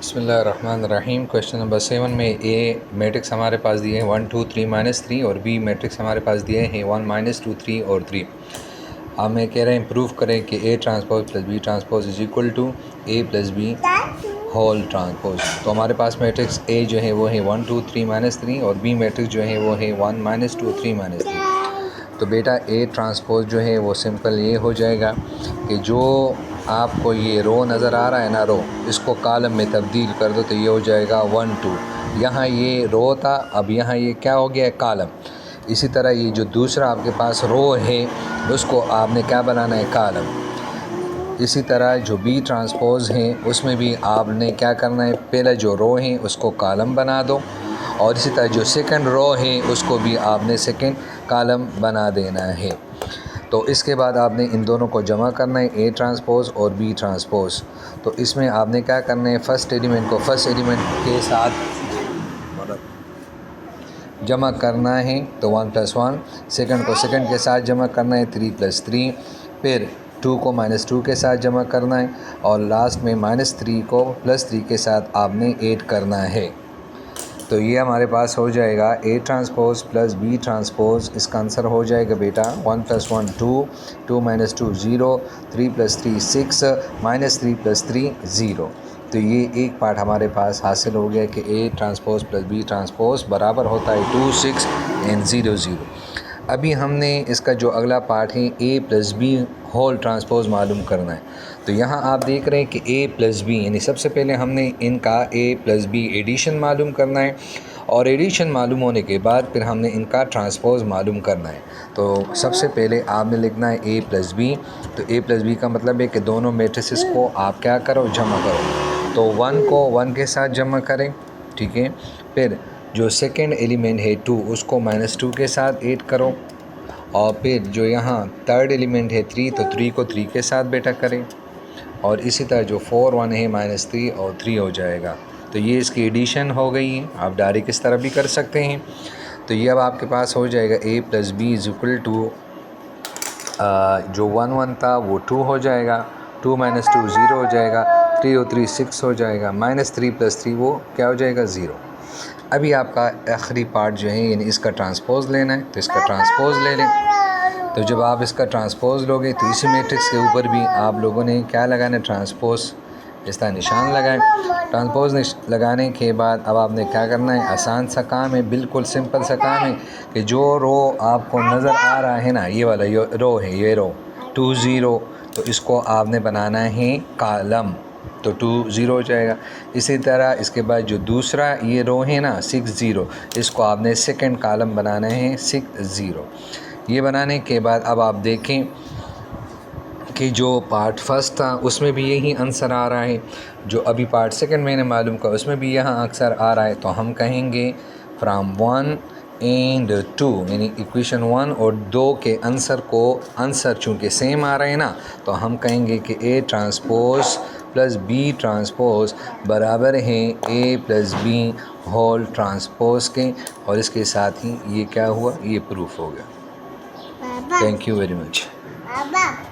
बिस्मिल्लाहिर्रहमानिर्रहीम। Question number 7 में ए matrix हमारे पास दिए हैं 1 2 3 -3 और बी मैट्रिक्स हमारे पास दिए हैं 1 -2 3 और 3। हमें कह रहे हैं प्रूव करें कि A transpose plus B transpose is equal to A plus B whole transpose. तो हमारे पास मैट्रिक्स ए जो है वो है 1 2 3 -3 और बी मैट्रिक्स जो है वो है 1 -2 3 -3। तो बेटा ए ट्रांसपोज जो है वो सिंपल ये हो जाएगा कि जो आपको ये रो नज़र आ रहा है ना, रो इसको कॉलम में तब्दील कर दो तो ये हो जाएगा 1 2। यहाँ ये रो था, अब यहाँ ये क्या हो गया है, कॉलम। इसी तरह ये जो दूसरा आपके पास रो है उसको आपने क्या बनाना है, कॉलम। इसी तरह जो बी ट्रांसपोज है उसमें भी आपने क्या करना है, पहले जो रो है उसको कॉलम बना दो और इसी तरह जो सेकंड रो है उसको भी आपने सेकंड कॉलम बना देना है। तो इसके बाद आपने इन दोनों को जमा करना है, ए ट्रांसपोज और बी ट्रांसपोज। तो इसमें आपने क्या करना है, फ़र्स्ट एलिमेंट को फर्स्ट एलिमेंट के साथ जमा करना है तो 1 + 1, सेकंड को सेकंड के साथ जमा करना है 3 + 3, फिर 2 को -2 के साथ जमा करना है और लास्ट में -3 को +3 के साथ आपने ऐड करना है। तो ये हमारे पास हो जाएगा A transpose plus B transpose. इसका आंसर हो जाएगा बेटा 1 + 1 2, 2 - 2 0, 3 + 3 6, -3 + 3 0। तो ये एक पार्ट हमारे पास हासिल हो गया कि A transpose plus B transpose बराबर होता है 2 6 एंड 0 0। अभी हमने इसका जो अगला पार्ट है A plus B whole transpose मालूम करना है। तो यहाँ आप देख रहे हैं कि ए प्लस बी, यानी सबसे पहले हमने इनका ए प्लस बी एडिशन मालूम करना है और एडिशन मालूम होने के बाद फिर हमने इनका ट्रांसपोज मालूम करना है। तो सबसे पहले आपने लिखना है ए प्लस बी। तो ए प्लस बी का मतलब है कि दोनों मैट्रिसेस को आप क्या करो, जमा करो। तो 1 को 1 के साथ जमा करें, ठीक है। फिर जो सेकंड एलिमेंट है 2 उसको -2 के साथ ऐड करो और फिर जो यहाँ थर्ड एलिमेंट है 3 तो 3 को 3 के साथ बेटा करें और इसी तरह जो 4 1 है -3 और 3 हो जाएगा। तो ये इसकी एडिशन हो गई है। आप डायरेक्ट इस तरह भी कर सकते हैं। तो ये अब आपके पास हो जाएगा a plus b is equal to जो 1 1 था वो 2 हो जाएगा, 2 - 2 0 हो जाएगा, 3 और 3 6 हो जाएगा, -3 + 3 वो क्या हो जाएगा, 0। अभी आपका आखिरी पार्ट जो है यानी इसका ट्रांसपोज लेना है। तो इसका ट्रांसपोज ले लें। तो जब आप इसका ट्रांसपोज लोगे तो इसी मैट्रिक्स के ऊपर भी आप लोगों ने क्या लगाना है, ट्रांसपोज इस तरह निशान लगाएं। ट्रांसपोज लगाने के बाद अब आपने क्या करना है, आसान सा काम है, बिल्कुल सिंपल सा काम है कि जो रो आपको नज़र आ रहा है ना, ये वाला ये रो है, ये रो 2 0, तो इसको आपने बनाना है कॉलम। तो 2 0 हो जाएगा। इसी तरह इसके बाद जो दूसरा ये रो है ना 6 0, इसको आपने सेकंड कॉलम बनाना है 6 0। ये बनाने के बाद अब आप देखें कि जो पार्ट फर्स्ट था उसमें भी यही आंसर आ रहा है, जो अभी पार्ट सेकंड मैंने मालूम किया उसमें भी यहाँ आंसर आ रहा है। तो हम कहेंगे फ्राम 1 एंड 2 यानी इक्वेशन 1 और 2 के आंसर चूँकि सेम आ रहे हैं ना, तो हम कहेंगे कि A transpose plus B transpose बराबर है A plus B whole transpose के। और इसके साथ ही ये क्या हुआ, ये प्रूफ हो गया। Thank you very much.